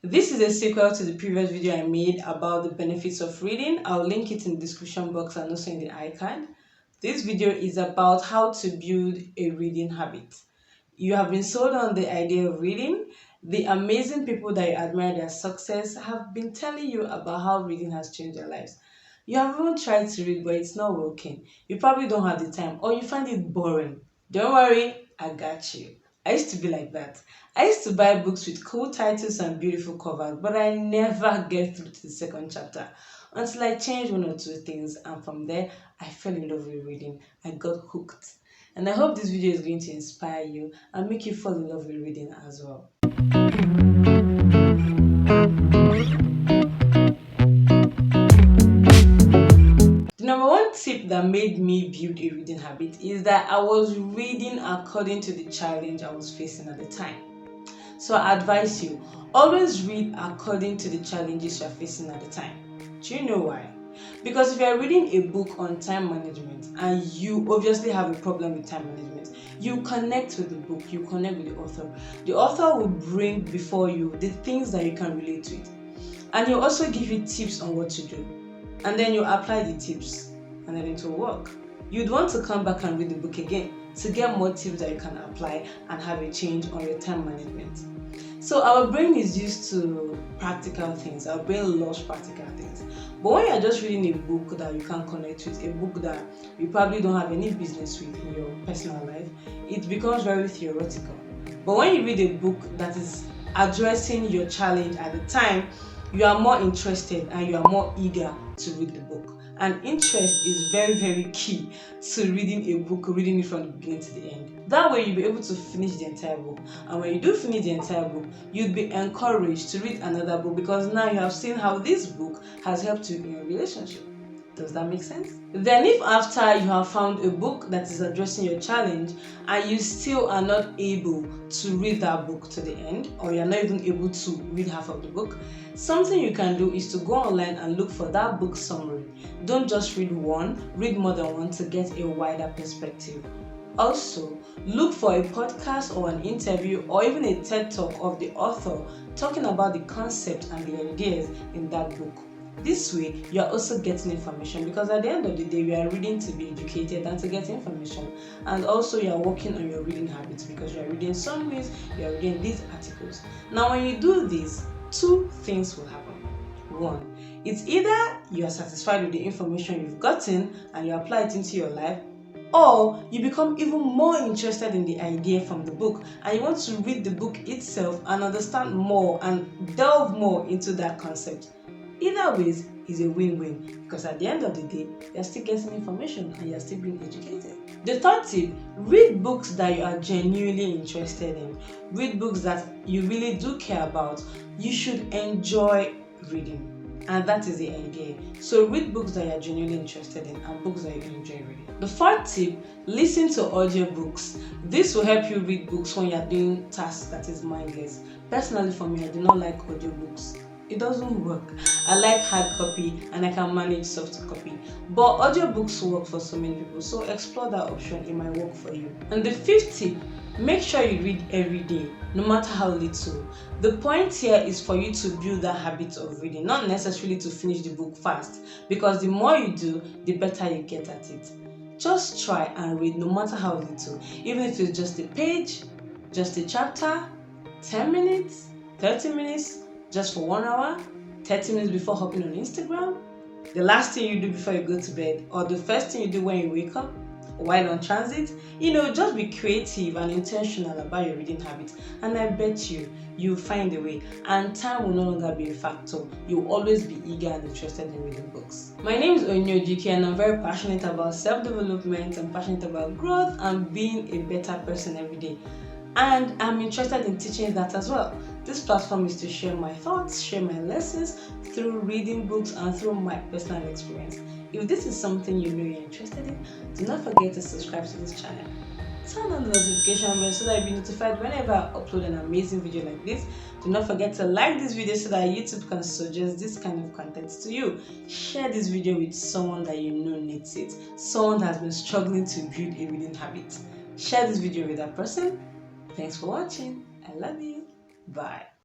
This is a sequel to the previous video I made about the benefits of reading. I'll link it in the description box and also in the icon. This video is about how to build a reading habit. You have been sold on the idea of reading. The amazing people that you admire their success have been telling you about how reading has changed their lives. You have even tried to read, but it's not working. You probably don't have the time or you find it boring. Don't worry, I got you. I used to be like that. I used to buy books with cool titles and beautiful covers, but I never get through to the second chapter until I changed one or two things, and from there, I fell in love with reading. I got hooked. And I hope this video is going to inspire you and make you fall in love with reading as well. The number one tip that made me build a reading habit is that I was reading according to the challenge I was facing at the time. So I advise you, always read according to the challenges you're facing at the time. Do you know why? Because if you're reading a book on time management and you obviously have a problem with time management, you connect with the book, you connect with the author. The author will bring before you the things that you can relate with. And he'll also give you tips on what to do. And then you apply the tips and then it will work. You'd want to come back and read the book again to get more tips that you can apply and have a change on your time management. So our brain is used to practical things. Our brain loves practical things. But when you're just reading a book that you can't connect with, a book that you probably don't have any business with in your personal life, it becomes very theoretical. But when you read a book that is addressing your challenge at the time, you are more interested and you are more eager to read the book. And interest is very, very key to reading a book, reading it from the beginning to the end. That way you'll be able to finish the entire book. And when you do finish the entire book, you'll be encouraged to read another book because now you have seen how this book has helped you in your relationship. Does that make sense? Then if after you have found a book that is addressing your challenge and you still are not able to read that book to the end, or you're not even able to read half of the book, something you can do is to go online and look for that book summary. Don't just read one, read more than one to get a wider perspective. Also, look for a podcast or an interview or even a TED Talk of the author talking about the concept and the ideas in that book. This way, you are also getting information because at the end of the day, we are reading to be educated and to get information. And also, you are working on your reading habits because you are reading summaries, you are reading these articles. Now, when you do this, two things will happen. One, it's either you are satisfied with the information you've gotten and you apply it into your life, or you become even more interested in the idea from the book and you want to read the book itself and understand more and delve more into that concept. Either ways is a win-win because at the end of the day, you're still getting information and you're still being educated. The third tip, read books that you are genuinely interested in. Read books that you really do care about. You should enjoy reading. And that is the idea. So read books that you're genuinely interested in and books that you enjoy reading. The fourth tip, listen to audiobooks. This will help you read books when you're doing tasks that is mindless. Personally for me, I do not like audiobooks. It doesn't work. I like hard copy and I can manage soft copy. But audiobooks work for so many people, so explore that option, it might work for you. And the fifth tip, make sure you read every day, no matter how little. The point here is for you to build that habit of reading, not necessarily to finish the book fast, because the more you do, the better you get at it. Just try and read no matter how little, even if it's just a page, just a chapter, 10 minutes, 30 minutes, just for 1 hour, 30 minutes before hopping on Instagram, the last thing you do before you go to bed, or the first thing you do when you wake up, while on transit. Just be creative and intentional about your reading habits, and I bet you'll find a way, and time will no longer be a factor. You'll always be eager and interested in reading books. My name is Onyinye Ojike and I'm very passionate about self-development. I'm passionate about growth and being a better person every day. And I'm interested in teaching that as well. This platform is to share my thoughts, share my lessons through reading books and through my personal experience. If this is something you know you're interested in, do not forget to subscribe to this channel. Turn on the notification bell so that you'll be notified whenever I upload an amazing video like this. Do not forget to like this video so that YouTube can suggest this kind of content to you. Share this video with someone that you know needs it, someone that has been struggling to build a reading habit. Share this video with that person. Thanks for watching. I love you. Bye.